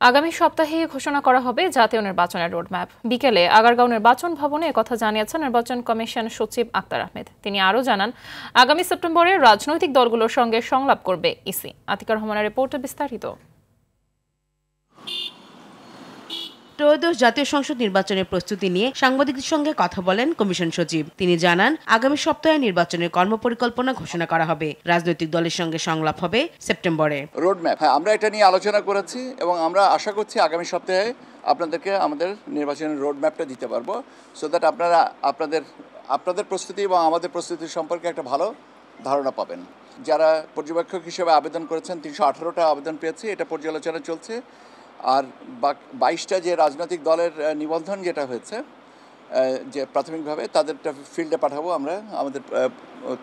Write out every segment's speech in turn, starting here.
আগামী সপ্তাহে ঘোষণা করা হবে জাতীয় নির্বাচনের রোডম্যাপ। বিকেলে আগারগাঁও নির্বাচন ভবনে একথা জানিয়েছেন নির্বাচন কমিশন সচিব আক্তার আহমেদ। তিনি আরও জানান, আগামী সেপ্টেম্বরে রাজনৈতিক দলগুলোর সঙ্গে সংলাপ করবে ইসি। আতিকা রহমানের রিপোর্টে বিস্তারিত। ত্রয়োদশ জাতীয় সংসদ নির্বাচনের প্রস্তুতি নিয়ে সাংবাদিকদের সঙ্গে কথা বলেন কমিশন সচিব। তিনি জানান, আগামী সপ্তাহে নির্বাচনের কর্মপরিকল্পনা ঘোষণা করা হবে। রাজনৈতিক দলের সঙ্গে সংলাপ হবে সেপ্টেম্বরে। রোডম্যাপ, হ্যাঁ, আমরা এটা নিয়ে আলোচনা করেছি এবং আমরা আশা করছি আগামী সপ্তাহে আপনাদেরকে আমাদের নির্বাচনের রোডম্যাপটা দিতে পারবো, সো দ্যাট আপনারা আপনাদের প্রস্তুতি এবং আমাদের প্রস্তুতি সম্পর্কে একটা ভালো ধারণা পাবেন। যারা পর্যবেক্ষক হিসেবে আবেদন করেছেন 318টা আবেদন পেয়েছি, এটা পর্যালোচনা চলছে। আর 22টা যে রাজনৈতিক দলের নিবন্ধন যেটা হয়েছে যে প্রাথমিকভাবে তাদেরটা ফিল্ডে পাঠাবো আমরা আমাদের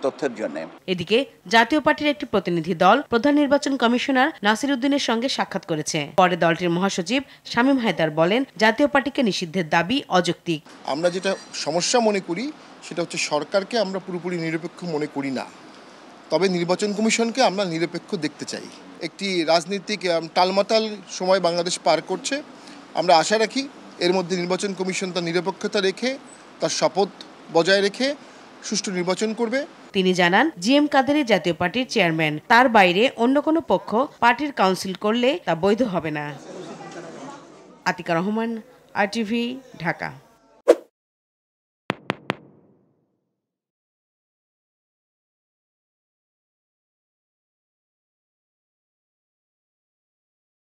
তথ্যের জন্য। এদিকে জাতীয় পার্টির একটি প্রতিনিধি দল প্রধান নির্বাচন কমিশনার নাসির উদ্দিনের সঙ্গে সাক্ষাৎ করেছে। পরে দলটির মহাসচিব শামীম হায়দার বলেন, জাতীয় পার্টিকে নিষিদ্ধের দাবি অযৌক্তিক। আমরা যেটা সমস্যা মনে করি সেটা হচ্ছে সরকারকে আমরা পুরোপুরি নিরপেক্ষ মনে করি না, তবে নির্বাচন কমিশনকে আমরা নিরপেক্ষ দেখতে চাই। একটি রাজনৈতিক টালমাটাল সময় বাংলাদেশ পার করছে। আমরা আশা রাখি এর মধ্যে নির্বাচন কমিশন তার নিরপেক্ষতা রেখে তার শপথ বজায় রেখে সুষ্ঠু নির্বাচন করবে। তিনি জানান, জিএম কাদেরই জাতীয় পার্টির চেয়ারম্যান, তার বাইরে অন্য কোনো পক্ষ পার্টির কাউন্সিল করলে তা বৈধ হবে না। আতিকা রহমান, RTV, ঢাকা।